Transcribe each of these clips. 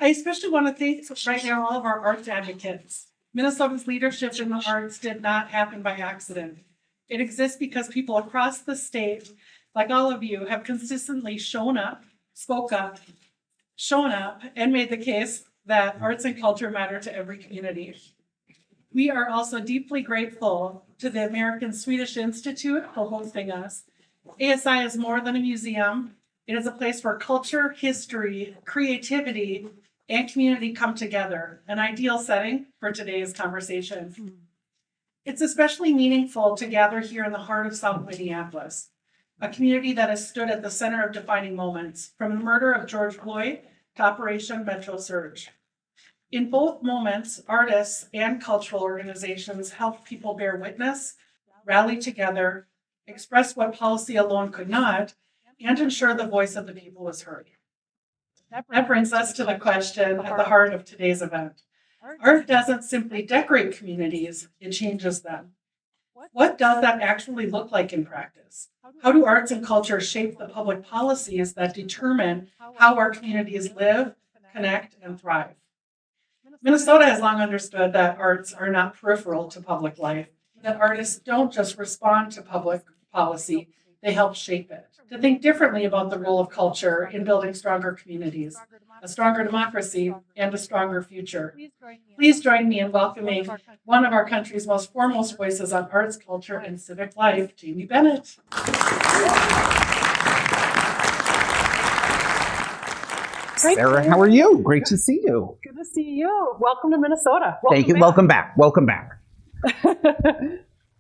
I especially want to thank right now all of our arts advocates. Minnesota's leadership in the arts did not happen by accident. It exists because people across the state, like all of you, have consistently shown up, and made the case that arts and culture matter to every community. We are also deeply grateful to the American Swedish Institute for hosting us. ASI is more than a museum. It is a place where culture, history, creativity, and community come together, an ideal setting for today's conversation. It's especially meaningful to gather here in the heart of South Minneapolis, a community that has stood at the center of defining moments, from the murder of George Floyd to Operation Metro Surge. In both moments, artists and cultural organizations helped people bear witness, rally together, express what policy alone could not, and ensure the voice of the people was heard. That brings us to the question at the heart of today's event. Art doesn't simply decorate communities, it changes them. What does that actually look like in practice? How do arts and culture shape the public policies that determine how our communities live, connect, and thrive? Minnesota has long understood that arts are not peripheral to public life, that artists don't just respond to public policy, they help shape it. To think differently about the role of culture in building stronger communities, a stronger democracy, and a stronger future. Please join me in welcoming one of our country's most foremost voices on arts, culture, and civic life, Jamie Bennett. Sarah, how are you? Great to see you. Good to see you. Welcome to Minnesota. Thank you. Welcome back. Welcome back.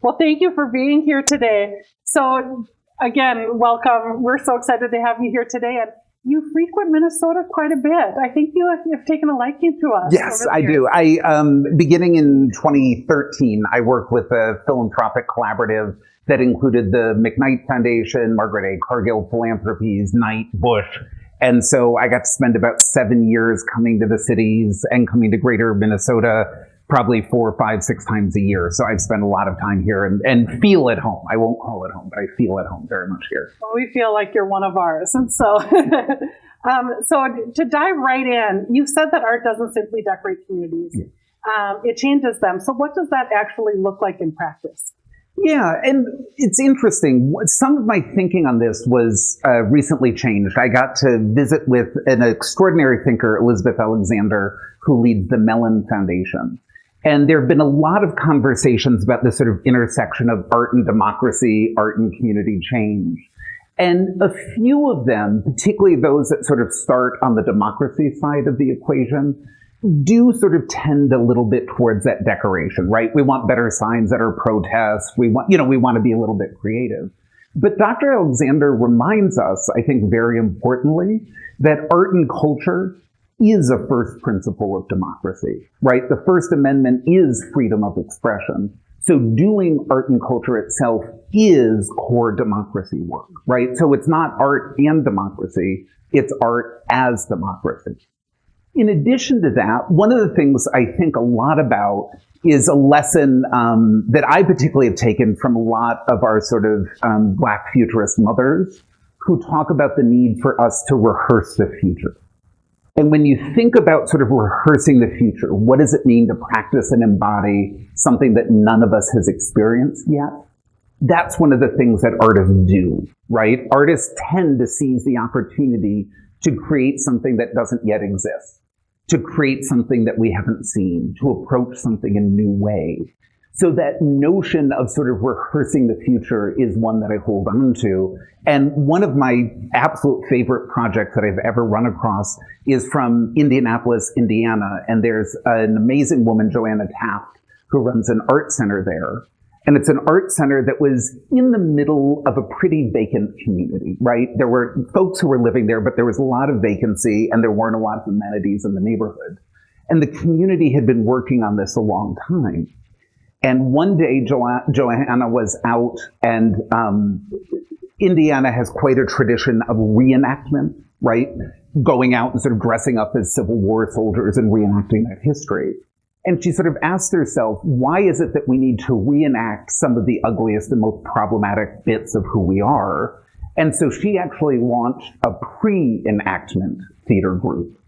Well, thank you for being here today. So, again, welcome. We're so excited to have you here today. And you frequent Minnesota quite a bit. I think you have taken a liking to us. Yes, I do. Beginning in 2013, I worked with a philanthropic collaborative that included the McKnight Foundation, Margaret A. Cargill Philanthropies, Knight, Bush. And so I got to spend about 7 years coming to the cities and coming to greater Minnesota probably 4, 5, 6 times a year. So I've spent a lot of time here and feel at home. I won't call it home, but I feel at home very much here. Well, we feel like you're one of ours. And so, so to dive right in, you said that art doesn't simply decorate communities. Yeah. It changes them. So what does that actually look like in practice? Yeah, and it's interesting. Some of my thinking on this was recently changed. I got to visit with an extraordinary thinker, Elizabeth Alexander, who leads the Mellon Foundation. And there have been a lot of conversations about this sort of intersection of art and democracy, art and community change. And a few of them, particularly those that sort of start on the democracy side of the equation, do sort of tend a little bit towards that decoration, right? We want better signs at our protests. We want to be a little bit creative. But Dr. Alexander reminds us, I think very importantly, that art and culture is a first principle of democracy, right? The First Amendment is freedom of expression. So doing art and culture itself is core democracy work, right? So it's not art and democracy, it's art as democracy. In addition to that, one of the things I think a lot about is a lesson that I particularly have taken from a lot of our sort of Black futurist mothers who talk about the need for us to rehearse the future. And when you think about sort of rehearsing the future, what does it mean to practice and embody something that none of us has experienced yet? That's one of the things that artists do, right? Artists tend to seize the opportunity to create something that doesn't yet exist, to create something that we haven't seen, to approach something in a new way. So that notion of sort of rehearsing the future is one that I hold on to. And one of my absolute favorite projects that I've ever run across is from Indianapolis, Indiana. And there's an amazing woman, Joanna Taft, who runs an art center there. And it's an art center that was in the middle of a pretty vacant community, right? There were folks who were living there, but there was a lot of vacancy and there weren't a lot of amenities in the neighborhood. And the community had been working on this a long time. And one day, Joanna was out, and Indiana has quite a tradition of reenactment, right? Going out and sort of dressing up as Civil War soldiers and reenacting that history. And she sort of asked herself, why is it that we need to reenact some of the ugliest and most problematic bits of who we are? And so she actually launched a pre-enactment theater group.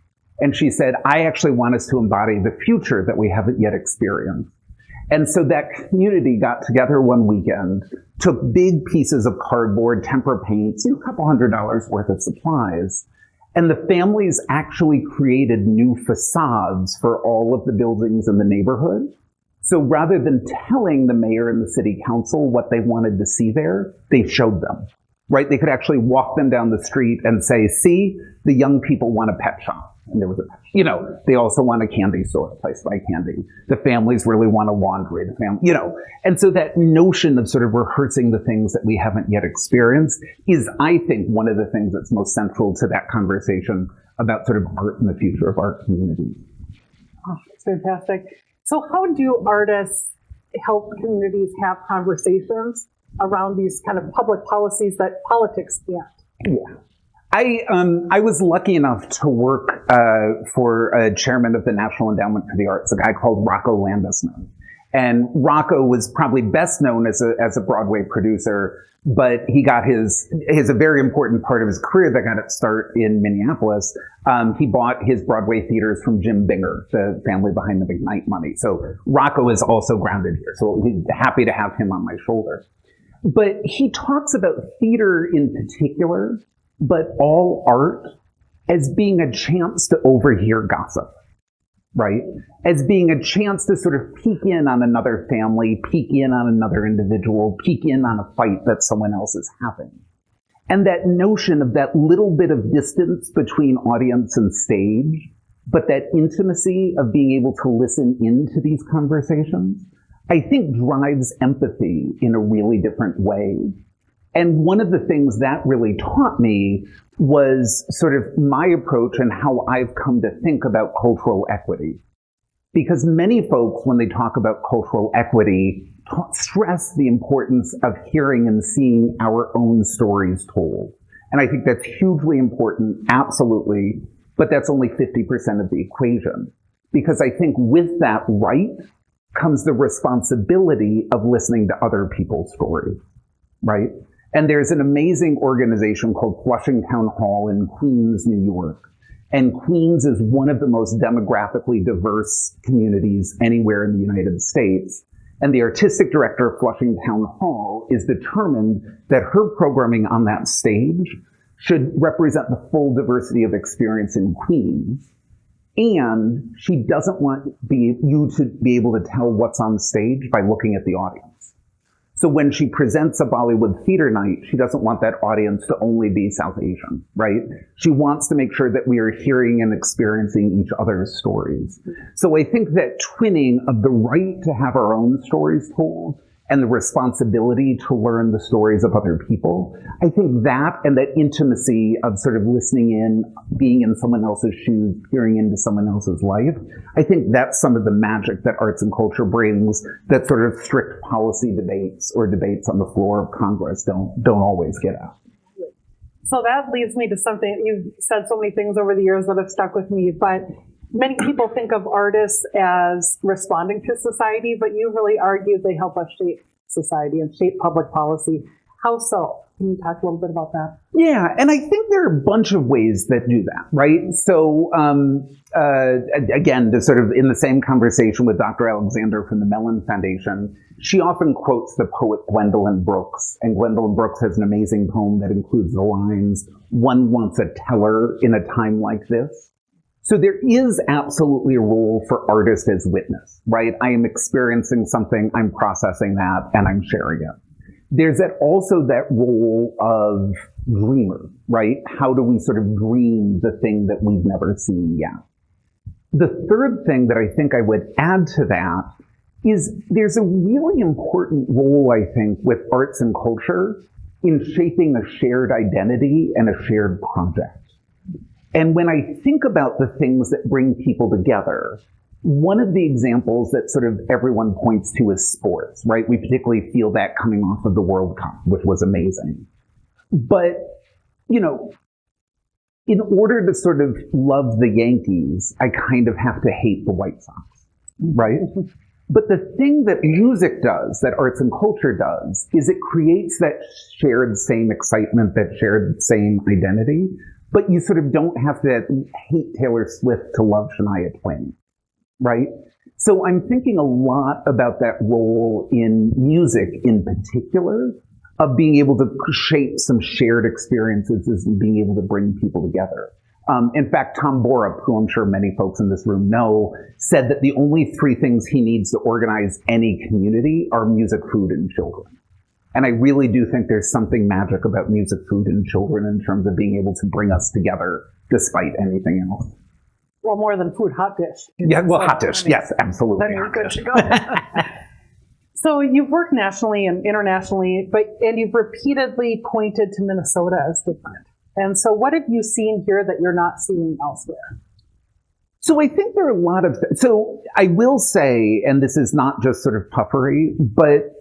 And she said, I actually want us to embody the future that we haven't yet experienced. And so that community got together one weekend, took big pieces of cardboard, tempera paints, a couple $100 worth of supplies. And the families actually created new facades for all of the buildings in the neighborhood. So rather than telling the mayor and the city council what they wanted to see there, they showed them, right? They could actually walk them down the street and say, see, the young people want a pet shop. And there was they also want a candy store, a place to buy candy. The families really want a laundry, And so that notion of sort of rehearsing the things that we haven't yet experienced is, I think, one of the things that's most central to that conversation about sort of art and the future of our community. Oh, that's fantastic. So how do artists help communities have conversations around these kind of public policies that politics can't? Yeah. I was lucky enough to work for a chairman of the National Endowment for the Arts, a guy called Rocco Landisman. And Rocco was probably best known as a Broadway producer, but he got a very important part of his career that got its start in Minneapolis. He bought his Broadway theaters from Jim Binger, the family behind the big night money. So Rocco is also grounded here. So he's happy to have him on my shoulder. But he talks about theater in particular, but all art, as being a chance to overhear gossip, right? As being a chance to sort of peek in on another family, peek in on another individual, peek in on a fight that someone else is having. And that notion of that little bit of distance between audience and stage, but that intimacy of being able to listen into these conversations, I think drives empathy in a really different way. And one of the things that really taught me was sort of my approach and how I've come to think about cultural equity. Because many folks, when they talk about cultural equity, stress the importance of hearing and seeing our own stories told. And I think that's hugely important, absolutely, but that's only 50% of the equation. Because I think with that right comes the responsibility of listening to other people's stories, right? And there's an amazing organization called Flushing Town Hall in Queens, New York. And Queens is one of the most demographically diverse communities anywhere in the United States. And the artistic director of Flushing Town Hall is determined that her programming on that stage should represent the full diversity of experience in Queens. And she doesn't want you to be able to tell what's on stage by looking at the audience. So when she presents a Bollywood theater night, she doesn't want that audience to only be South Asian, right? She wants to make sure that we are hearing and experiencing each other's stories. So I think that twinning of the right to have our own stories told and the responsibility to learn the stories of other people, I think that and that intimacy of sort of listening in, being in someone else's shoes, peering into someone else's life, I think that's some of the magic that arts and culture brings that sort of strict policy debates or debates on the floor of Congress don't always get at. So that leads me to something, you've said so many things over the years that have stuck with me, but many people think of artists as responding to society, but you really argued they help us shape society and shape public policy. How so? Can you talk a little bit about that? Yeah, and I think there are a bunch of ways that do that, right? So, again, to sort of in the same conversation with Dr. Alexander from the Mellon Foundation, she often quotes the poet Gwendolyn Brooks, and Gwendolyn Brooks has an amazing poem that includes the lines, "One wants a teller in a time like this." So there is absolutely a role for artists as witness, right? I am experiencing something, I'm processing that, and I'm sharing it. There's also that role of dreamer, right? How do we sort of dream the thing that we've never seen yet? The third thing that I think I would add to that is there's a really important role, I think, with arts and culture in shaping a shared identity and a shared project. And when I think about the things that bring people together, one of the examples that sort of everyone points to is sports, right? We particularly feel that coming off of the World Cup, which was amazing. But, in order to sort of love the Yankees, I kind of have to hate the White Sox, right? But the thing that music does, that arts and culture does, is it creates that shared same excitement, that shared same identity, but you sort of don't have to hate Taylor Swift to love Shania Twain, right? So I'm thinking a lot about that role in music in particular, of being able to shape some shared experiences and being able to bring people together. In fact, Tom Borup, who I'm sure many folks in this room know, said that the only three things he needs to organize any community are music, food, and children. And I really do think there's something magic about music, food, and children in terms of being able to bring us together despite anything else. Well, more than food, hot dish. Yeah, well, hot dish. Yes, absolutely. Then you're good to go. So you've worked nationally and internationally, and you've repeatedly pointed to Minnesota as different. And so what have you seen here that you're not seeing elsewhere? So I think there are a lot of, so I will say, and this is not just sort of puffery, but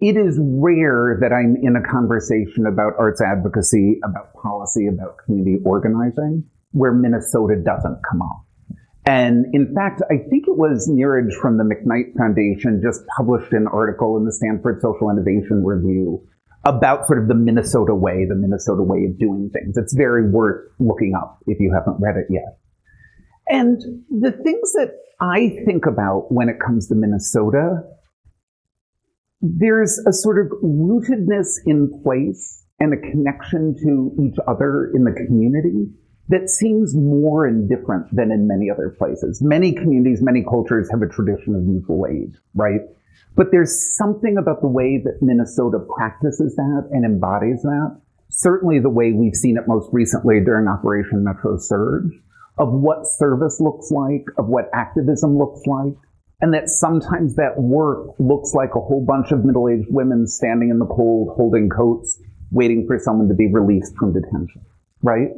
it is rare that I'm in a conversation about arts advocacy, about policy, about community organizing, where Minnesota doesn't come up. And in fact, I think it was Neeraj from the McKnight Foundation just published an article in the Stanford Social Innovation Review about sort of the Minnesota way of doing things. It's very worth looking up if you haven't read it yet. And the things that I think about when it comes to Minnesota, there's a sort of rootedness in place and a connection to each other in the community that seems more and different than in many other places. Many communities, many cultures have a tradition of mutual aid, right? But there's something about the way that Minnesota practices that and embodies that, certainly the way we've seen it most recently during Operation Metro Surge, of what service looks like, of what activism looks like, and that sometimes that work looks like a whole bunch of middle-aged women standing in the cold, holding coats, waiting for someone to be released from detention, right?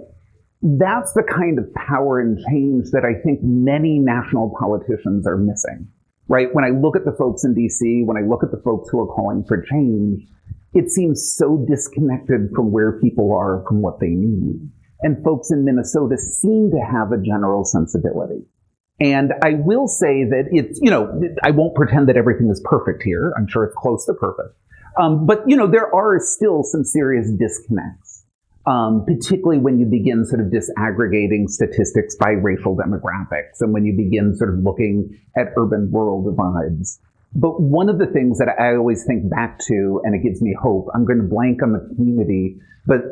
That's the kind of power and change that I think many national politicians are missing, right? When I look at the folks in DC, when I look at the folks who are calling for change, it seems so disconnected from where people are, from what they need. And folks in Minnesota seem to have a general sensibility. And I will say that it's, I won't pretend that everything is perfect here. I'm sure it's close to perfect. But there are still some serious disconnects. Particularly when you begin sort of disaggregating statistics by racial demographics and when you begin sort of looking at urban-rural divides. But one of the things that I always think back to, and it gives me hope, I'm going to blank on the community, but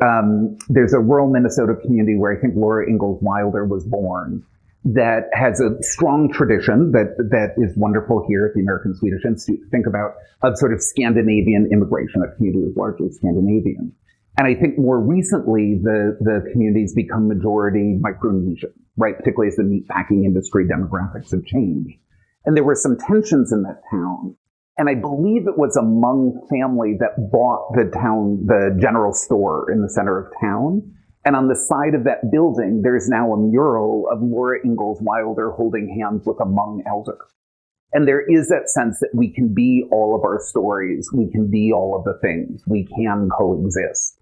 there's a rural Minnesota community where I think Laura Ingalls Wilder was born that has a strong tradition that is wonderful here at the American Swedish Institute. Think about a sort of Scandinavian immigration. That community was largely Scandinavian. And I think more recently, the community's become majority Micronesian, right? Particularly as the meatpacking industry demographics have changed. And there were some tensions in that town. And I believe it was a Hmong family that bought the general store in the center of town. And on the side of that building, there's now a mural of Laura Ingalls Wilder holding hands with a Hmong elder. And there is that sense that we can be all of our stories. We can be all of the things. We can coexist.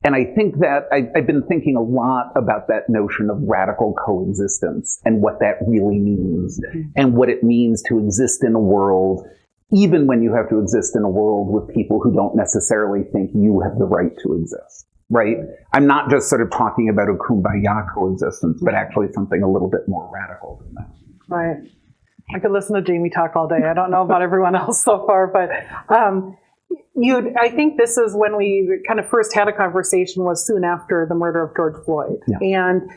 And I think that I've been thinking a lot about that notion of radical coexistence and what that really means and what it means to exist in a world, even when you have to exist in a world with people who don't necessarily think you have the right to exist, right? I'm not just sort of talking about a kumbaya coexistence, but actually something a little bit more radical than that. Right. I could listen to Jamie talk all day. I don't know about everyone else so far, but I think this is when we kind of first had a conversation was soon after the murder of George Floyd. Yeah. And,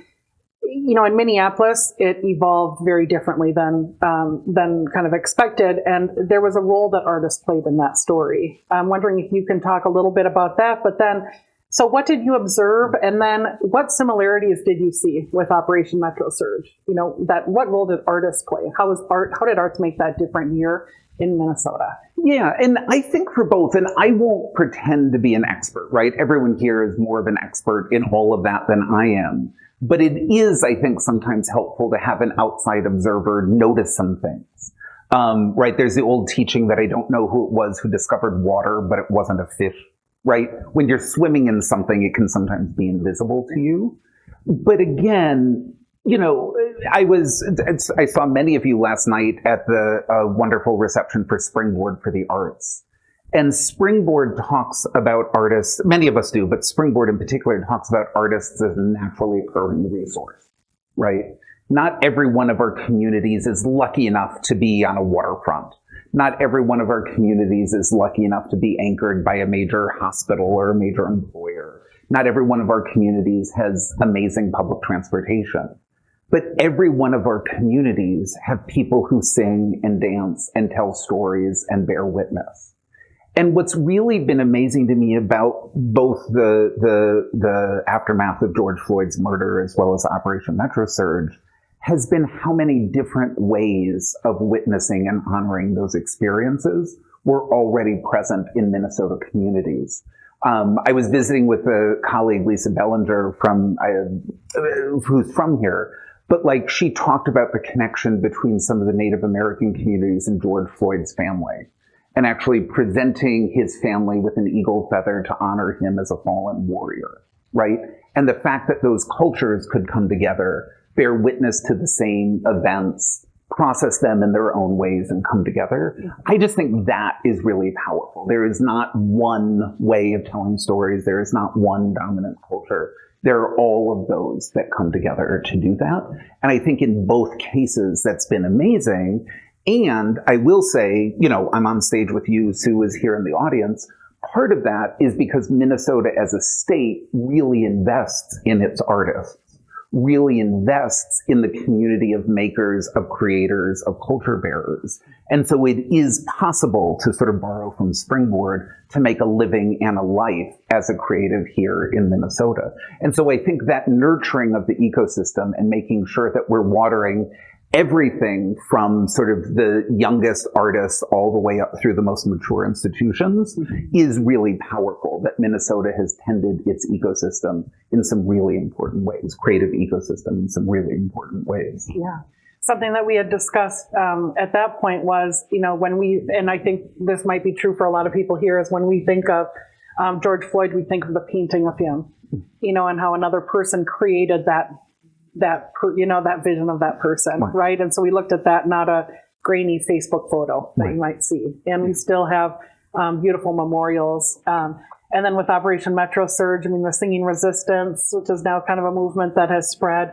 in Minneapolis, it evolved very differently than kind of expected. And there was a role that artists played in that story. I'm wondering if you can talk a little bit about that, but then, so what did you observe? And then what similarities did you see with Operation Metro Surge? What role did artists play? How did arts make that different here in Minnesota? Yeah, and I think for both, and I won't pretend to be an expert, right? Everyone here is more of an expert in all of that than I am. But it is, I think, sometimes helpful to have an outside observer notice some things. Right? There's the old teaching that I don't know who it was who discovered water, but it wasn't a fish, right? When you're swimming in something, it can sometimes be invisible to you. But again, I saw many of you last night at the wonderful reception for Springboard for the Arts. And Springboard talks about artists, many of us do, but Springboard in particular talks about artists as a naturally occurring resource, right? Not every one of our communities is lucky enough to be on a waterfront. Not every one of our communities is lucky enough to be anchored by a major hospital or a major employer. Not every one of our communities has amazing public transportation. But every one of our communities have people who sing and dance and tell stories and bear witness. And what's really been amazing to me about both the aftermath of George Floyd's murder as well as Operation Metro Surge has been how many different ways of witnessing and honoring those experiences were already present in Minnesota communities. I was visiting with a colleague, Lisa Bellinger, who's from here, but like she talked about the connection between some of the Native American communities and George Floyd's family, and actually presenting his family with an eagle feather to honor him as a fallen warrior, right? And the fact that those cultures could come together, bear witness to the same events, process them in their own ways and come together. I just think that is really powerful. There is not one way of telling stories. There is not one dominant culture. There are all of those that come together to do that. And I think in both cases, that's been amazing. And I will say, you know, I'm on stage with you, Sue is here in the audience. Part of that is because Minnesota as a state really invests in its artists, really invests in the community of makers, of creators, of culture bearers. And so it is possible to sort of borrow from Springboard to make a living and a life as a creative here in Minnesota. And so I think that nurturing of the ecosystem and making sure that we're watering everything from sort of the youngest artists all the way up through the most mature institutions is really powerful, that Minnesota has tended its ecosystem in some really important ways, creative ecosystem in some really important ways. Yeah. Something that we had discussed at that point was, you know, when we, and I think this might be true for a lot of people here, is when we think of George Floyd, we think of the painting of him, you know, and how another person created that vision of that person, right? And so we looked at that, not a grainy Facebook photo that you might see. And we still have beautiful memorials. And then with Operation Metro Surge, I mean, the Singing Resistance, which is now kind of a movement that has spread.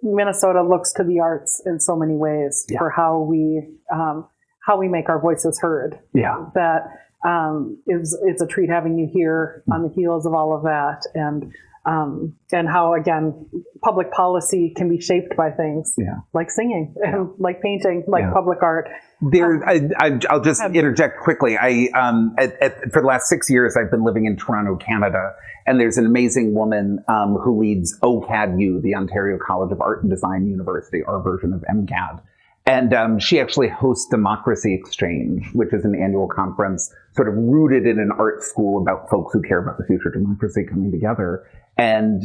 Minnesota looks to the arts in so many ways for how we make our voices heard. Yeah. That it's a treat having you here on the heels of all of that. And how, again, public policy can be shaped by things like singing and like painting, like public art. I'll just interject quickly. For the last 6 years, I've been living in Toronto, Canada, and there's an amazing woman who leads OCADU, the Ontario College of Art and Design University, our version of MCAD. And she actually hosts Democracy Exchange, which is an annual conference sort of rooted in an art school about folks who care about the future of democracy coming together. And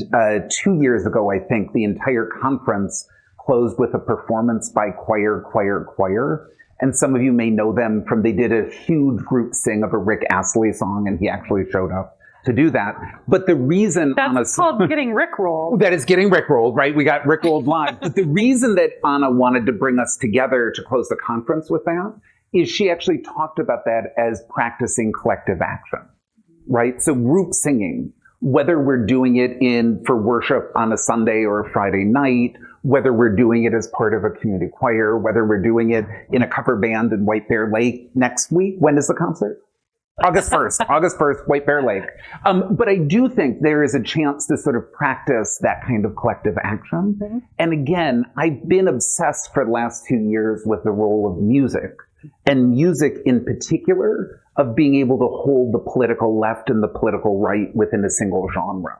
2 years ago, I think, the entire conference closed with a performance by Choir. And some of you may know them from, they did a huge group sing of a Rick Astley song, and he actually showed up to do that. But the reason that's called getting rickrolled. That is getting rickrolled, right? We got rickrolled live. But the reason that Anna wanted to bring us together to close the conference with that is she actually talked about that as practicing collective action, right? So group singing, whether we're doing it for worship on a Sunday or a Friday night, whether we're doing it as part of a community choir, whether we're doing it in a cover band in White Bear Lake next week. When is the concert? August 1st, White Bear Lake. But I do think there is a chance to sort of practice that kind of collective action. Mm-hmm. And again, I've been obsessed for the last 2 years with the role of music, and music in particular, of being able to hold the political left and the political right within a single genre.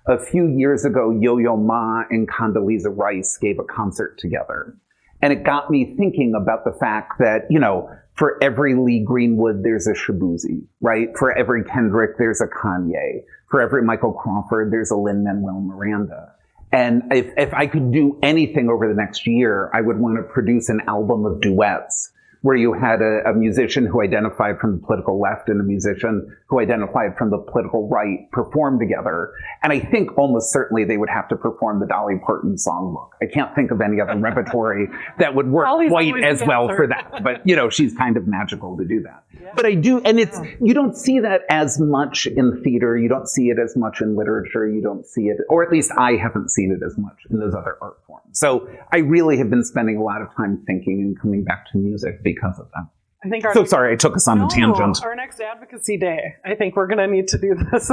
A few years ago, Yo-Yo Ma and Condoleezza Rice gave a concert together. And it got me thinking about the fact that, you know, for every Lee Greenwood, there's a Shabuzi, right? For every Kendrick, there's a Kanye. For every Michael Crawford, there's a Lin-Manuel Miranda. And if I could do anything over the next year, I would want to produce an album of duets where you had a musician who identified from the political left and a musician who identified from the political right perform together. And I think almost certainly they would have to perform the Dolly Parton songbook. I can't think of any other repertory that would work quite as well for that. But, you know, she's kind of magical to do that. But I do, and you don't see that as much in theater, you don't see it as much in literature, you don't see it, or at least I haven't seen it as much in those other art forms. So I really have been spending a lot of time thinking and coming back to music because of that. I think Sorry, I took us on a tangent. Our next advocacy day, I think we're going to need to do this.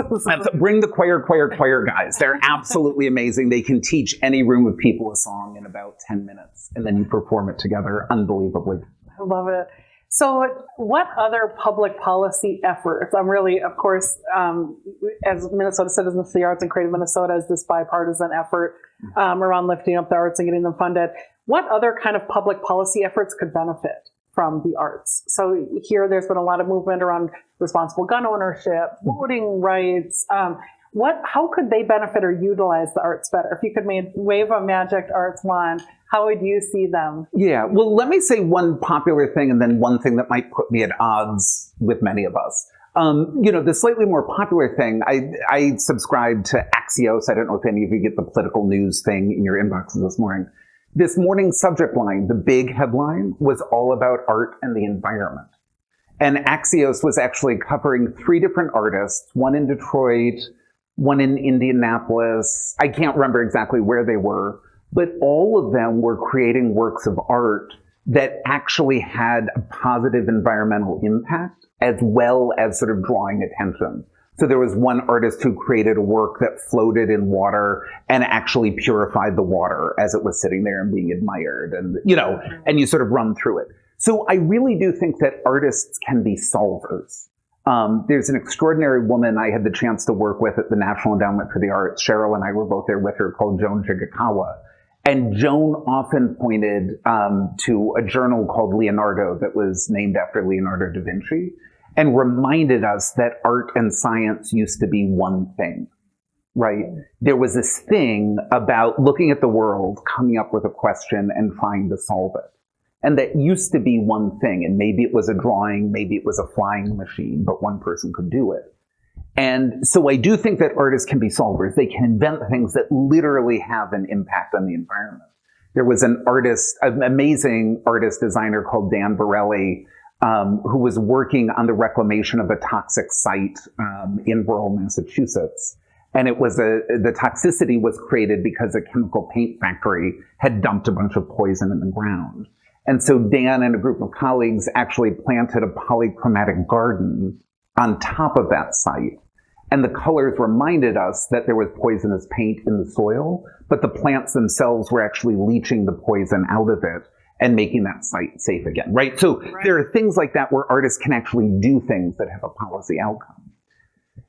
Bring the choir guys. They're absolutely amazing. They can teach any room of people a song in about 10 minutes, and then you perform it together unbelievably. I love it. So what other public policy efforts, I'm really, of course, as Minnesota Citizens for the Arts and Creative Minnesota is this bipartisan effort around lifting up the arts and getting them funded. What other kind of public policy efforts could benefit from the arts? So here there's been a lot of movement around responsible gun ownership, voting rights. How could they benefit or utilize the arts better? If you could wave a magic arts wand, how would you see them? Yeah, well, let me say one popular thing and then one thing that might put me at odds with many of us. The slightly more popular thing, I subscribe to Axios. I don't know if any of you get the political news thing in your inboxes this morning. This morning's subject line, the big headline, was all about art and the environment. And Axios was actually covering 3 different artists, one in Detroit, one in Indianapolis. I can't remember exactly where they were, but all of them were creating works of art that actually had a positive environmental impact as well as sort of drawing attention. So there was one artist who created a work that floated in water and actually purified the water as it was sitting there and being admired, and and you sort of run through it. So I really do think that artists can be solvers. There's an extraordinary woman I had the chance to work with at the National Endowment for the Arts. Cheryl and I were both there with her, called Joan Jigakawa. And Joan often pointed to a journal called Leonardo that was named after Leonardo da Vinci and reminded us that art and science used to be one thing, right? There was this thing about looking at the world, coming up with a question and trying to solve it. And that used to be one thing. And maybe it was a drawing, maybe it was a flying machine, but one person could do it. And so I do think that artists can be solvers. They can invent things that literally have an impact on the environment. There was an amazing artist designer called Dan Borelli, who was working on the reclamation of a toxic site in rural Massachusetts. And it was the toxicity was created because a chemical paint factory had dumped a bunch of poison in the ground. And so Dan and a group of colleagues actually planted a polychromatic garden on top of that site. And the colors reminded us that there was poisonous paint in the soil, but the plants themselves were actually leaching the poison out of it and making that site safe again, right? So there are things like that where artists can actually do things that have a policy outcome.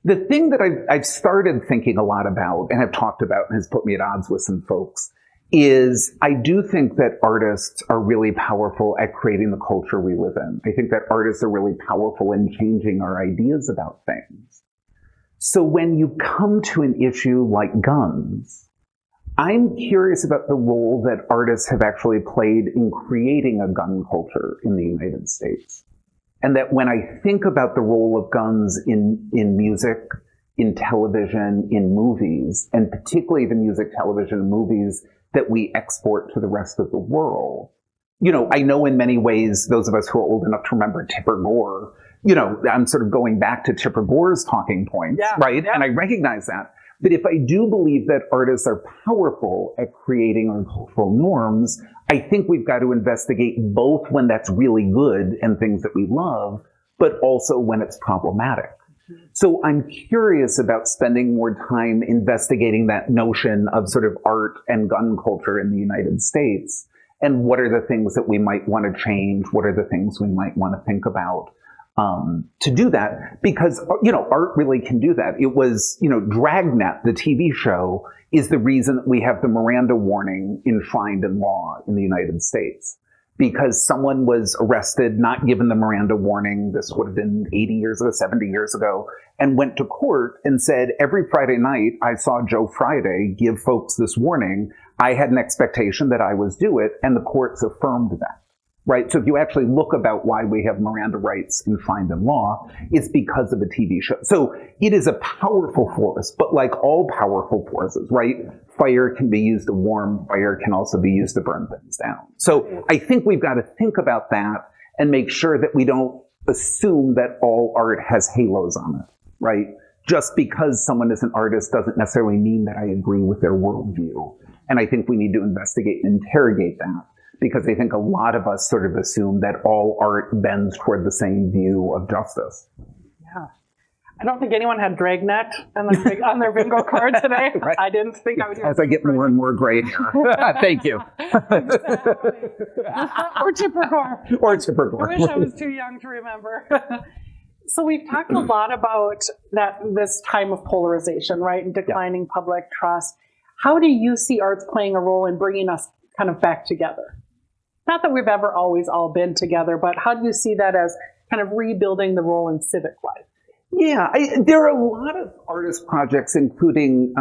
The thing that I've started thinking a lot about and have talked about and has put me at odds with some folks is I do think that artists are really powerful at creating the culture we live in. I think that artists are really powerful in changing our ideas about things. So when you come to an issue like guns, I'm curious about the role that artists have actually played in creating a gun culture in the United States. And that when I think about the role of guns in music, in television, in movies, and particularly the music, television, and movies that we export to the rest of the world. I know in many ways, those of us who are old enough to remember Tipper Gore, I'm sort of going back to Tipper Gore's talking points, right? Yeah. And I recognize that. But if I do believe that artists are powerful at creating our cultural norms, I think we've got to investigate both when that's really good and things that we love, but also when it's problematic. So I'm curious about spending more time investigating that notion of sort of art and gun culture in the United States. And what are the things that we might want to change? What are the things we might want to think about to do that? Because, art really can do that. It was, Dragnet, the TV show, is the reason that we have the Miranda warning enshrined in law in the United States. Because someone was arrested, not given the Miranda warning, this would have been 80 years ago, 70 years ago, and went to court and said, every Friday night I saw Joe Friday give folks this warning. I had an expectation that I was due it, and the courts affirmed that, right? So if you actually look about why we have Miranda rights enshrined in law, it's because of a TV show. So it is a powerful force, but like all powerful forces, right? Fire can be used to warm, fire can also be used to burn things down. So I think we've got to think about that and make sure that we don't assume that all art has halos on it, right? Just because someone is an artist doesn't necessarily mean that I agree with their worldview. And I think we need to investigate and interrogate that, because I think a lot of us sort of assume that all art bends toward the same view of justice. Yeah. I don't think anyone had Dragnet on their bingo card today. Right. I didn't think I would. As I get more and more gray hair. Thank you. Or Chippercore. Or Chippercore. I wish I was too young to remember. So we've talked a lot about this time of polarization, right, and declining public trust. How do you see arts playing a role in bringing us kind of back together? Not that we've ever always all been together, but how do you see that as kind of rebuilding the role in civic life? Yeah, there are a lot of artist projects, including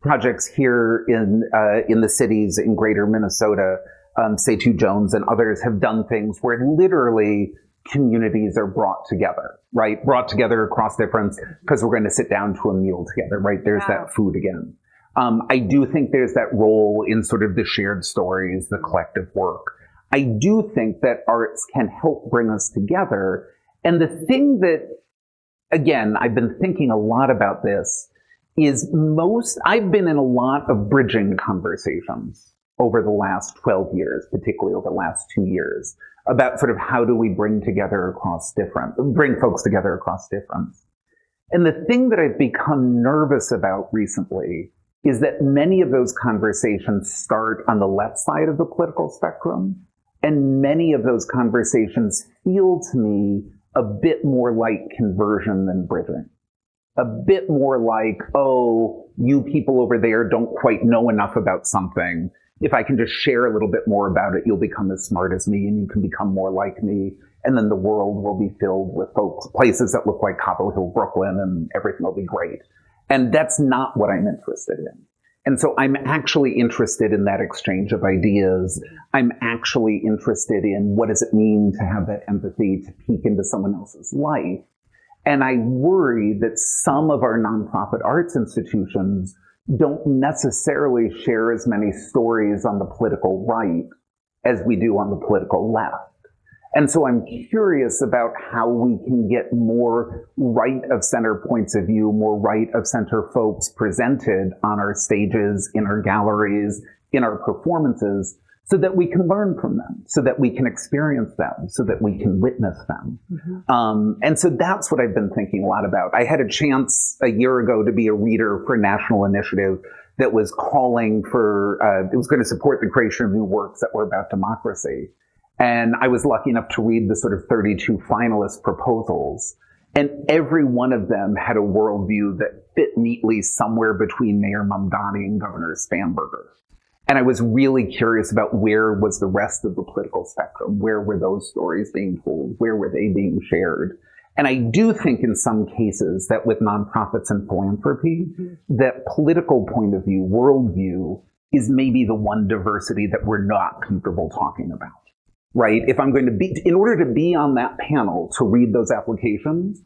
projects here in the cities in greater Minnesota. Seitu Jones and others have done things where literally communities are brought together, right? Brought together across difference because we're going to sit down to a meal together, right? There's that food again. I do think there's that role in sort of the shared stories, the collective work. I do think that arts can help bring us together. And the thing that, again, I've been thinking a lot about this is I've been in a lot of bridging conversations over the last 12 years, particularly over the last 2 years, about sort of how do we bring folks together across difference. And the thing that I've become nervous about recently is that many of those conversations start on the left side of the political spectrum, and many of those conversations feel to me a bit more like conversion than bridging. A bit more like, oh, you people over there don't quite know enough about something. If I can just share a little bit more about it, you'll become as smart as me and you can become more like me. And then the world will be filled with places that look like Cobble Hill, Brooklyn, and everything will be great. And that's not what I'm interested in. And so I'm actually interested in that exchange of ideas. I'm actually interested in what does it mean to have that empathy, to peek into someone else's life. And I worry that some of our nonprofit arts institutions don't necessarily share as many stories on the political right as we do on the political left. And so I'm curious about how we can get more right of center points of view, more right of center folks presented on our stages, in our galleries, in our performances, so that we can learn from them, so that we can experience them, so that we can witness them. Mm-hmm. And so that's what I've been thinking a lot about. I had a chance a year ago to be a reader for a national initiative that was calling for, it was going to support the creation of new works that were about democracy. And I was lucky enough to read the sort of 32 finalist proposals. And every one of them had a worldview that fit neatly somewhere between Mayor Mamdani and Governor Spanberger. And I was really curious about where was the rest of the political spectrum? Where were those stories being told? Where were they being shared? And I do think in some cases that with nonprofits and philanthropy, that political point of view, worldview, is maybe the one diversity that we're not comfortable talking about. Right? If I'm going to be, in order to be on that panel to read those applications,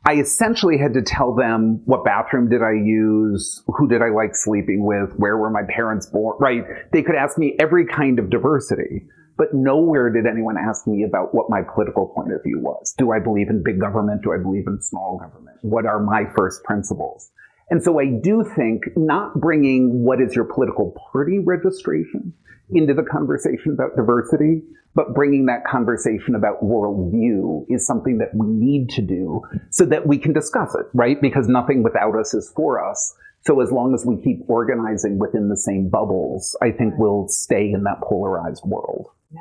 I essentially had to tell them what bathroom did I use, who did I like sleeping with, where were my parents born, right? They could ask me every kind of diversity, but nowhere did anyone ask me about what my political point of view was. Do I believe in big government? Do I believe in small government? What are my first principles? And so I do think not bringing what is your political party registration into the conversation about diversity, but bringing that conversation about worldview is something that we need to do so that we can discuss it, right? Because nothing without us is for us. So as long as we keep organizing within the same bubbles, I think we'll stay in that polarized world. Yeah.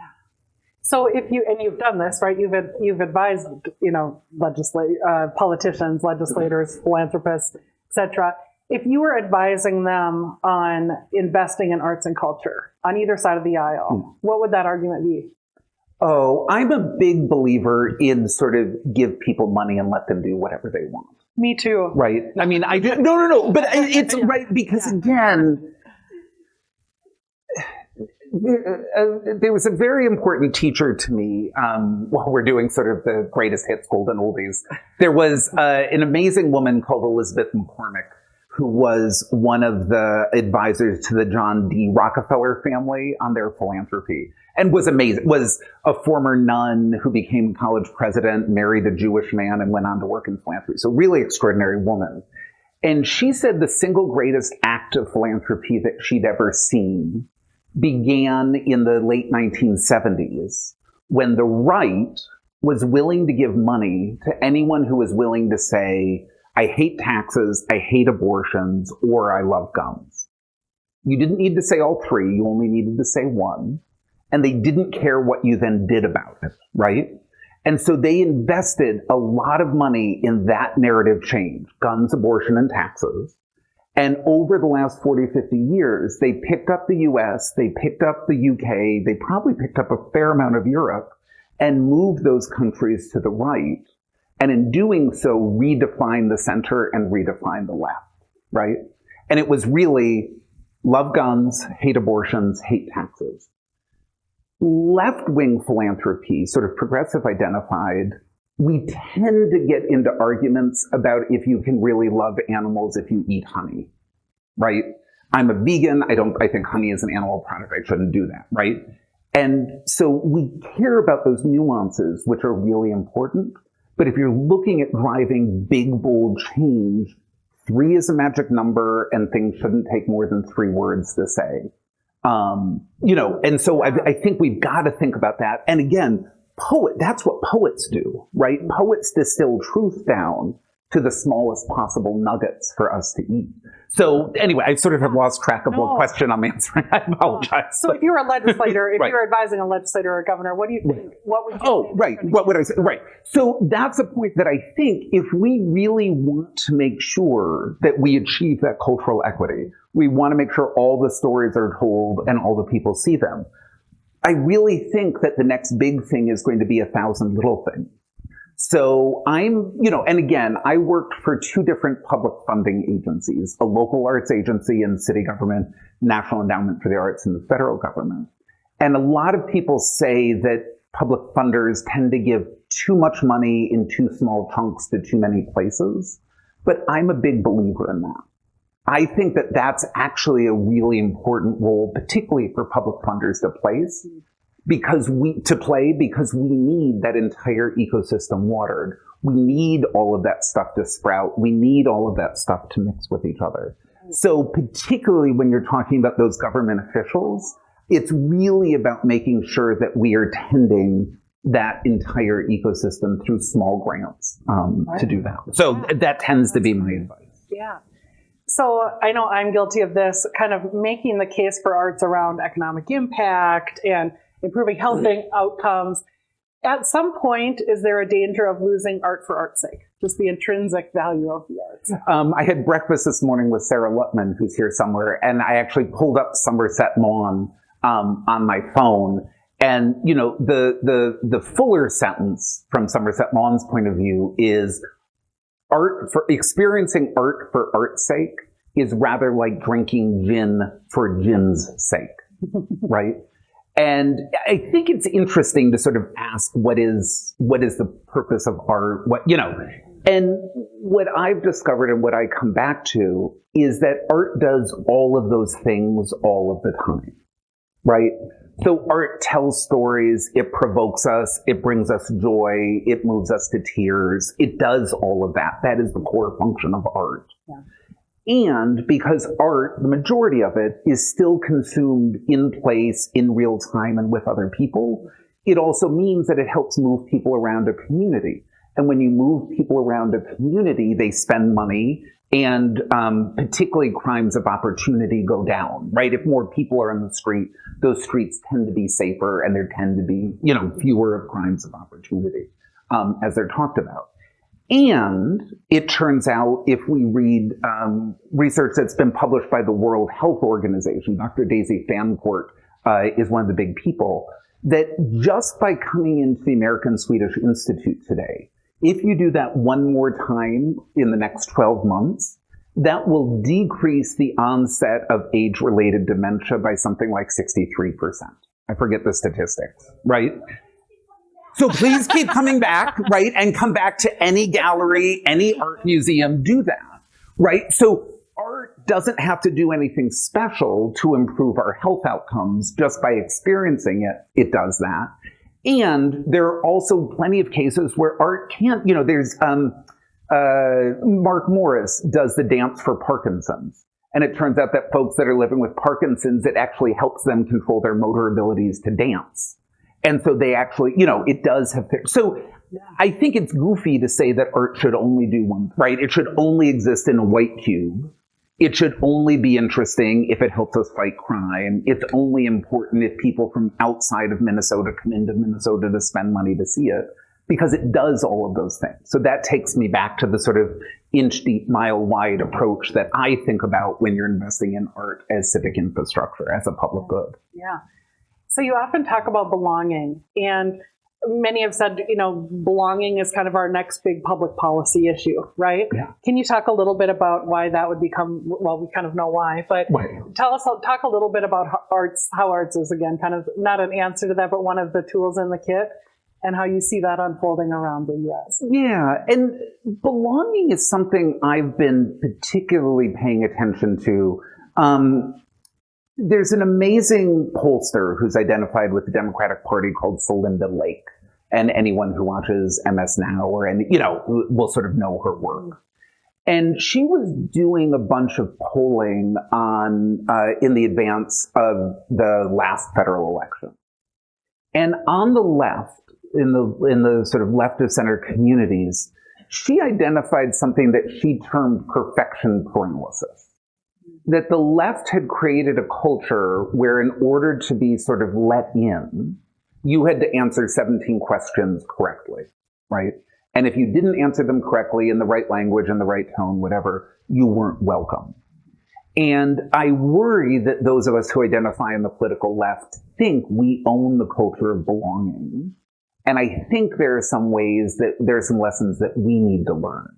So you've done this, right? You've advised, politicians, legislators, philanthropists, etc. If you were advising them on investing in arts and culture on either side of the aisle, what would that argument be? Oh, I'm a big believer in sort of give people money and let them do whatever they want. Me too. Right? I mean, I do. No. But it's right because, again, there was a very important teacher to me while we're doing sort of the greatest hits, golden oldies. There was an amazing woman called Elizabeth McCormick who was one of the advisors to the John D. Rockefeller family on their philanthropy, and was amazing. Was a former nun who became college president, married a Jewish man, and went on to work in philanthropy. So really extraordinary woman. And she said the single greatest act of philanthropy that she'd ever seen began in the late 1970s, when the right was willing to give money to anyone who was willing to say, I hate taxes, I hate abortions, or I love guns. You didn't need to say all three, you only needed to say one. And they didn't care what you then did about it, right? And so they invested a lot of money in that narrative change, guns, abortion, and taxes. And over the last 40, 50 years, they picked up the US, they picked up the UK, they probably picked up a fair amount of Europe, and moved those countries to the right. And in doing so, redefine the center and redefine the left, right? And it was really love guns, hate abortions, hate taxes. Left-wing philanthropy, sort of progressive identified, we tend to get into arguments about if you can really love animals if you eat honey, right? I'm a vegan. I think honey is an animal product. I shouldn't do that, right? And so we care about those nuances, which are really important. But if you're looking at driving big, bold change, 3 is a magic number and things shouldn't take more than 3 words to say. And so I think we've got to think about that. And again, that's what poets do, right? Poets distill truth down to the smallest possible nuggets for us to eat. So anyway, I sort of have lost track of what question I'm answering. I apologize. So if you were a legislator, if you were advising a legislator or a governor, what do you think? What would you say? Right. What would I say? Right. So that's a point that I think if we really want to make sure that we achieve that cultural equity, we want to make sure all the stories are told and all the people see them. I really think that the next big thing is going to be 1,000 little things. So and again, I worked for 2 different public funding agencies, a local arts agency and city government, National Endowment for the Arts, and the federal government. And a lot of people say that public funders tend to give too much money in too small chunks to too many places. But I'm a big believer in that. I think that that's actually a really important role, particularly for public funders to play, because we need that entire ecosystem watered. We need all of that stuff to sprout. We need all of that stuff to mix with each other. So particularly when you're talking about those government officials, it's really about making sure that we are tending that entire ecosystem through small grants to do that. So that tends to be my advice. Yeah. So I know I'm guilty of this, kind of making the case for arts around economic impact and improving health outcomes. At some point, is there a danger of losing art for art's sake? Just the intrinsic value of the arts? I had breakfast this morning with Sarah Lutman, who's here somewhere, and I actually pulled up Somerset Maugham on my phone. And, the fuller sentence from Somerset Maugham's point of view is experiencing art for art's sake is rather like drinking gin for gin's sake, right? And I think it's interesting to sort of ask what is the purpose of art? And what I've discovered and what I come back to is that art does all of those things all of the time, right? So art tells stories, it provokes us, it brings us joy, it moves us to tears. It does all of that. That is the core function of art. Yeah. And because art, the majority of it, is still consumed in place, in real time, and with other people, it also means that it helps move people around a community. And when you move people around a community, they spend money, and particularly crimes of opportunity go down, right? If more people are on the street, those streets tend to be safer, and there tend to be, fewer of crimes of opportunity, as they're talked about. And it turns out, if we read research that's been published by the World Health Organization, Dr. Daisy Fancourt is one of the big people, that just by coming into the American Swedish Institute today, if you do that one more time in the next 12 months, that will decrease the onset of age-related dementia by something like 63%. I forget the statistics, right? So please keep coming back, right? And come back to any gallery, any art museum, do that, right? So doesn't have to do anything special to improve our health outcomes. Just by experiencing it, it does that. And there are also plenty of cases where art can't, there's Mark Morris does the dance for Parkinson's. And it turns out that folks that are living with Parkinson's, it actually helps them control their motor abilities to dance. And so they actually, it does have, so I think it's goofy to say that art should only do one, right? It should only exist in a white cube. It should only be interesting if it helps us fight crime. It's only important if people from outside of Minnesota come into Minnesota to spend money to see it, because it does all of those things. So that takes me back to the sort of inch deep, mile wide approach that I think about when you're investing in art as civic infrastructure, as a public good. Yeah. So you often talk about belonging, and many have said, belonging is kind of our next big public policy issue, right? Yeah. Can you talk a little bit about why that would become, well, we kind of know why, but talk a little bit about how arts is, again, kind of not an answer to that, but one of the tools in the kit, and how you see that unfolding around the U.S. Yeah, and belonging is something I've been particularly paying attention to. There's an amazing pollster who's identified with the Democratic Party called Celinda Lake. And anyone who watches MS Now will sort of know her work. And she was doing a bunch of polling on in the advance of the last federal election. And on the left, in the sort of left of center communities, she identified something that she termed perfection paralysis. That the left had created a culture where, in order to be sort of let in, you had to answer 17 questions correctly, right? And if you didn't answer them correctly in the right language and the right tone, whatever, you weren't welcome. And I worry that those of us who identify on the political left think we own the culture of belonging. And I think there are some ways that there are some lessons that we need to learn.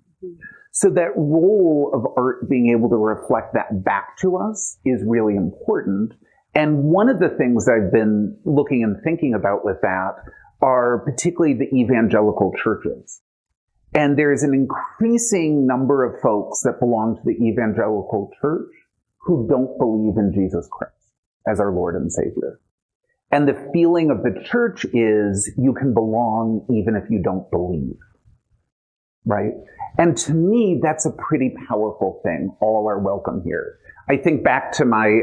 So that role of art being able to reflect that back to us is really important. And one of the things I've been looking and thinking about with that are particularly the evangelical churches. And there's an increasing number of folks that belong to the evangelical church who don't believe in Jesus Christ as our Lord and Savior. And the feeling of the church is you can belong even if you don't believe, right? And to me, that's a pretty powerful thing. All are welcome here. I think back to my,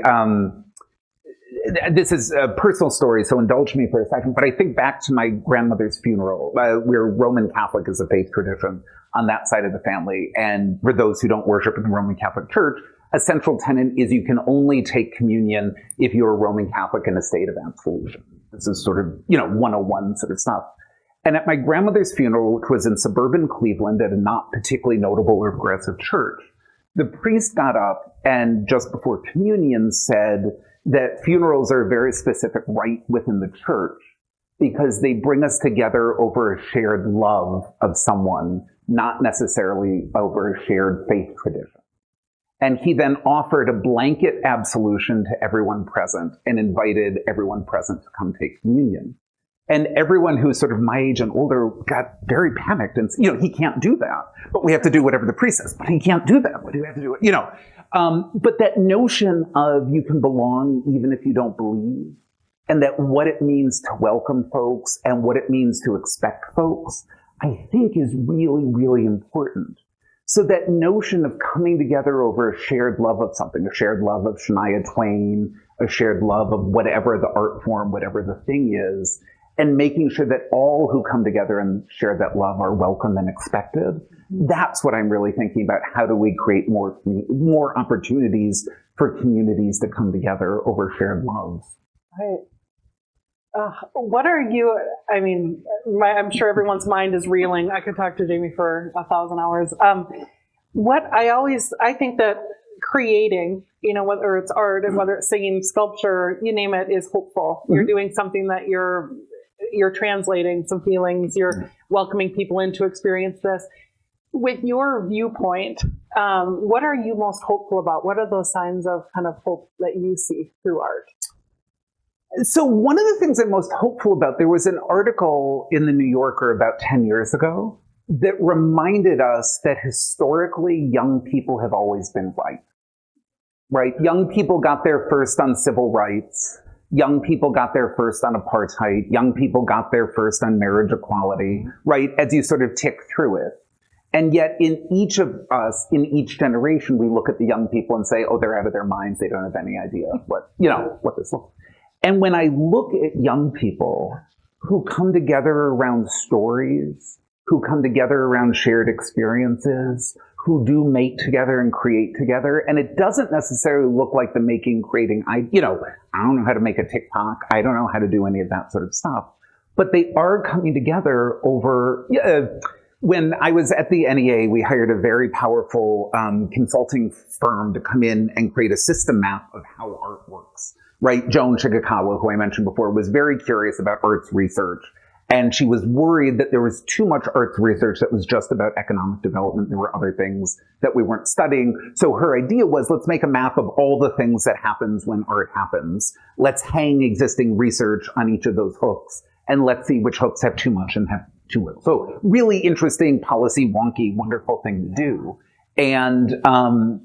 this is a personal story, so indulge me for a second, but I think back to my grandmother's funeral. We're Roman Catholic as a faith tradition on that side of the family. And for those who don't worship in the Roman Catholic Church, a central tenet is you can only take communion if you're a Roman Catholic in a state of absolution. This is sort of, 101 sort of stuff. And at my grandmother's funeral, which was in suburban Cleveland at a not particularly notable or progressive church, the priest got up and just before communion said that funerals are a very specific rite within the church because they bring us together over a shared love of someone, not necessarily over a shared faith tradition. And he then offered a blanket absolution to everyone present and invited everyone present to come take communion. And everyone who's sort of my age and older got very panicked and, he can't do that. But we have to do whatever the priest says. But he can't do that. What do we have to do? But that notion of you can belong even if you don't believe, and that what it means to welcome folks and what it means to expect folks, I think is really, really important. So that notion of coming together over a shared love of something, a shared love of Shania Twain, a shared love of whatever the art form, whatever the thing is, and making sure that all who come together and share that love are welcome and expected. That's what I'm really thinking about. How do we create more opportunities for communities to come together over shared love? Right. What are you, I'm sure everyone's mind is reeling. I could talk to Jamie for 1,000 hours. I think that creating, whether it's art and whether it's singing, sculpture, you name it, is hopeful. Mm-hmm. You're doing something that you're translating some feelings, you're welcoming people in to experience this. With your viewpoint, what are you most hopeful about? What are those signs of kind of hope that you see through art? So one of the things I'm most hopeful about, there was an article in the New Yorker about 10 years ago that reminded us that historically young people have always been right. right? Young people got there first on civil rights. Young people got there first on apartheid. Young people got there first on marriage equality, right? As you sort of tick through it. And yet in each of us, in each generation, we look at the young people and say, oh, they're out of their minds. They don't have any idea what this looks like. And when I look at young people who come together around stories, who come together around shared experiences, who do make together and create together, and it doesn't necessarily look like the making, creating, I don't know how to make a TikTok. I don't know how to do any of that sort of stuff. But they are coming together over, when I was at the NEA, we hired a very powerful consulting firm to come in and create a system map of how art works, right? Joan Shigekawa, who I mentioned before, was very curious about arts research. And she was worried that there was too much arts research that was just about economic development. There were other things that we weren't studying. So her idea was, let's make a map of all the things that happens when art happens. Let's hang existing research on each of those hooks. And let's see which hooks have too much and have too little. So really interesting, policy wonky, wonderful thing to do. And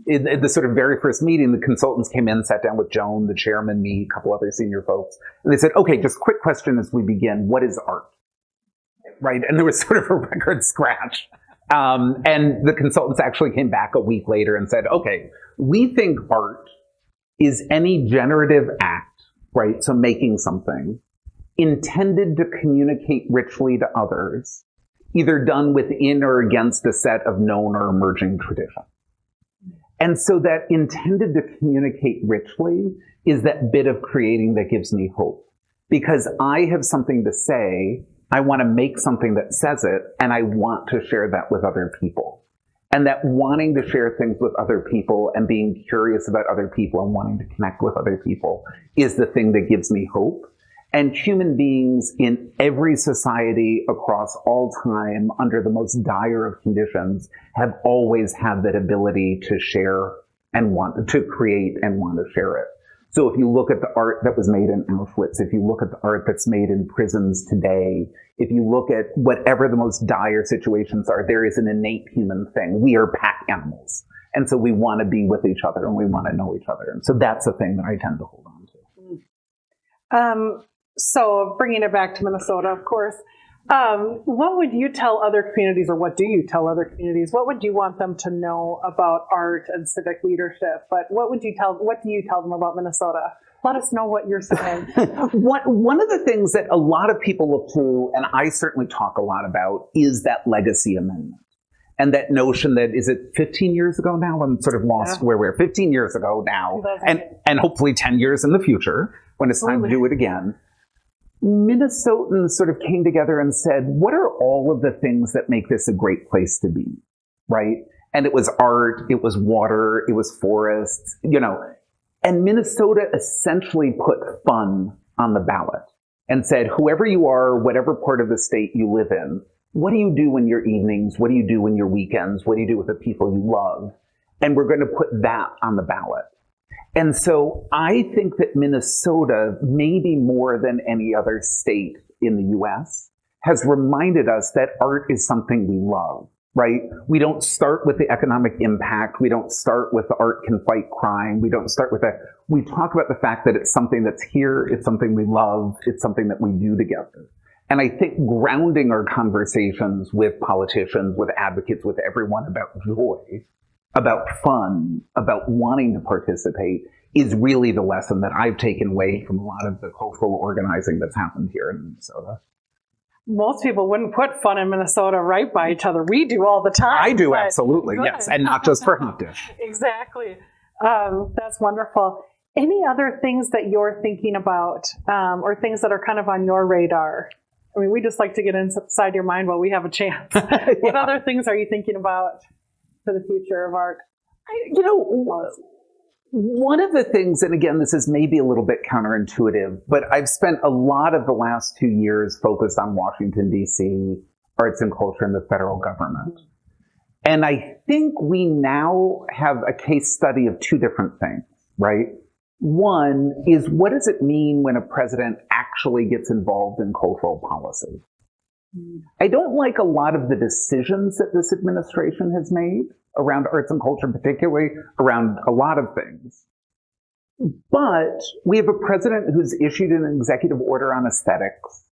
in the sort of very first meeting, the consultants came in, sat down with Joan, the chairman, me, a couple other senior folks. And they said, okay, just quick question as we begin. What is art? Right? And there was sort of a record scratch. And the consultants actually came back a week later and said, okay, we think art is any generative act, right? So making something intended to communicate richly to others, either done within or against a set of known or emerging traditions. And so that intended to communicate richly is that bit of creating that gives me hope. Because I have something to say, I want to make something that says it, and I want to share that with other people. And that wanting to share things with other people and being curious about other people and wanting to connect with other people is the thing that gives me hope. And human beings in every society across all time, under the most dire of conditions, have always had that ability to share and want to create and want to share it. So if you look at the art that was made in Auschwitz, if you look at the art that's made in prisons today, if you look at whatever the most dire situations are, there is an innate human thing. We are pack animals. And so we want to be with each other and we want to know each other. And so that's the thing that I tend to hold on to. So bringing it back to Minnesota, of course, what would you tell other communities, or what do you tell other communities? What would you want them to know about art and civic leadership? But what do you tell them about Minnesota? Let us know what you're saying. One of the things that a lot of people look to, and I certainly talk a lot about, is that legacy amendment. And that notion that, is it 15 years ago now? I'm sort of lost where we're 15 years ago now, and hopefully 10 years in the future when it's time to do it again. Minnesotans sort of came together and said, what are all of the things that make this a great place to be, right? And it was art, it was water, it was forests, and Minnesota essentially put fun on the ballot and said, whoever you are, whatever part of the state you live in, what do you do in your evenings? What do you do in your weekends? What do you do with the people you love? And we're going to put that on the ballot. And so I think that Minnesota, maybe more than any other state in the US, has reminded us that art is something we love, right? We don't start with the economic impact. We don't start with the art can fight crime. We don't start with that. We talk about the fact that it's something that's here. It's something we love. It's something that we do together. And I think grounding our conversations with politicians, with advocates, with everyone about joy, about fun, about wanting to participate, is really the lesson that I've taken away from a lot of the cultural organizing that's happened here in Minnesota. Most people wouldn't put fun in Minnesota right by each other. We do all the time. I do, absolutely, yes, and not just for hot dish. Exactly. That's wonderful. Any other things that you're thinking about, or things that are kind of on your radar? I mean, we just like to get inside your mind while we have a chance. What other things are you thinking about for the future of art? One of the things, and again, this is maybe a little bit counterintuitive, but I've spent a lot of the last 2 years focused on Washington, D.C., arts and culture, and the federal government. And I think we now have a case study of two different things, right? One is, what does it mean when a president actually gets involved in cultural policy? I don't like a lot of the decisions that this administration has made around arts and culture, particularly around a lot of things. But we have a president who's issued an executive order on aesthetics.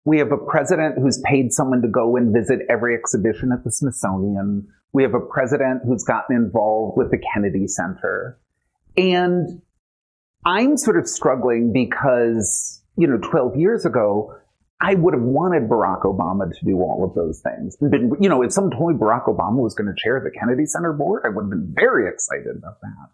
We have a president who's paid someone to go and visit every exhibition at the Smithsonian. We have a president who's gotten involved with the Kennedy Center. And I'm sort of struggling because, 12 years ago, I would have wanted Barack Obama to do all of those things. If someone told me Barack Obama was going to chair the Kennedy Center board, I would have been very excited about that.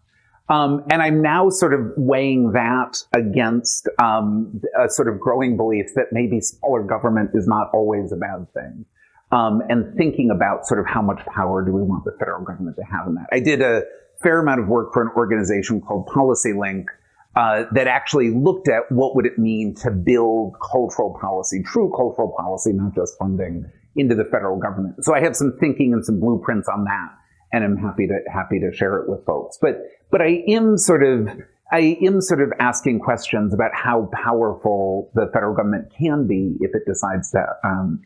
And I'm now sort of weighing that against a sort of growing belief that maybe smaller government is not always a bad thing. And thinking about sort of how much power do we want the federal government to have in that. I did a fair amount of work for an organization called Policy Link that actually looked at what would it mean to build cultural policy, true cultural policy, not just funding, into the federal government. So I have some thinking and some blueprints on that, and I'm happy to share it with folks. But I am sort of asking questions about how powerful the federal government can be if it decides to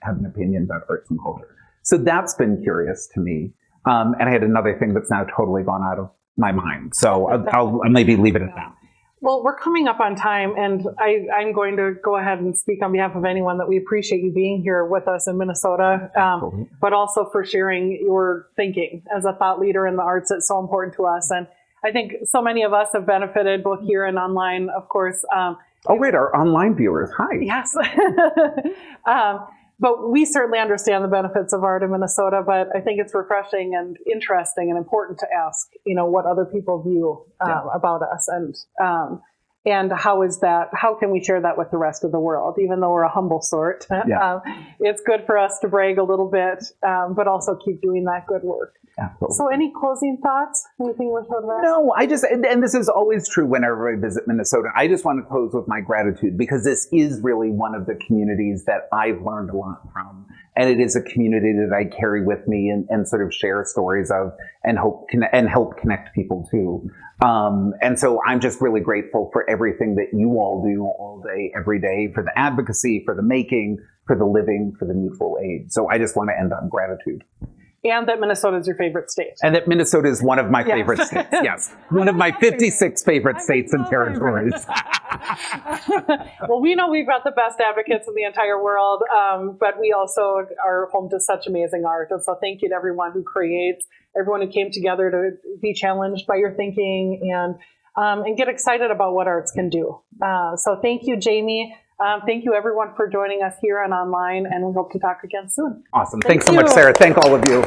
have an opinion about arts and culture. So that's been curious to me. And I had another thing that's now totally gone out of my mind. So I'll maybe leave it at that. Well, we're coming up on time, and I'm going to go ahead and speak on behalf of anyone that we appreciate you being here with us in Minnesota, but also for sharing your thinking as a thought leader in the arts. It's so important to us. And I think so many of us have benefited both here and online, of course. Our online viewers. Hi. Yes. But we certainly understand the benefits of art in Minnesota, but I think it's refreshing and interesting and important to ask, what other people view about us, and how can we share that with the rest of the world, even though we're a humble sort. It's good for us to brag a little bit, but also keep doing that good work. Absolutely. So any closing thoughts? Anything with that? No, and this is always true whenever I visit Minnesota. I just want to close with my gratitude, because this is really one of the communities that I've learned a lot from. And it is a community that I carry with me and sort of share stories of and help connect people to. And so I'm just really grateful for everything that you all do all day, every day, for the advocacy, for the making, for the living, for the mutual aid. So I just want to end on gratitude. And that Minnesota is your favorite state. And that Minnesota is one of my favorite states. Yes. One of my 56 favorite states and territories. Well, we know we've got the best advocates in the entire world, but we also are home to such amazing art. And so thank you to everyone who creates, everyone who came together to be challenged by your thinking and get excited about what arts can do. So thank you, Jamie. Thank you, everyone, for joining us here and online, and we hope to talk again soon. Awesome. Thanks so much, Sarah. Thank all of you.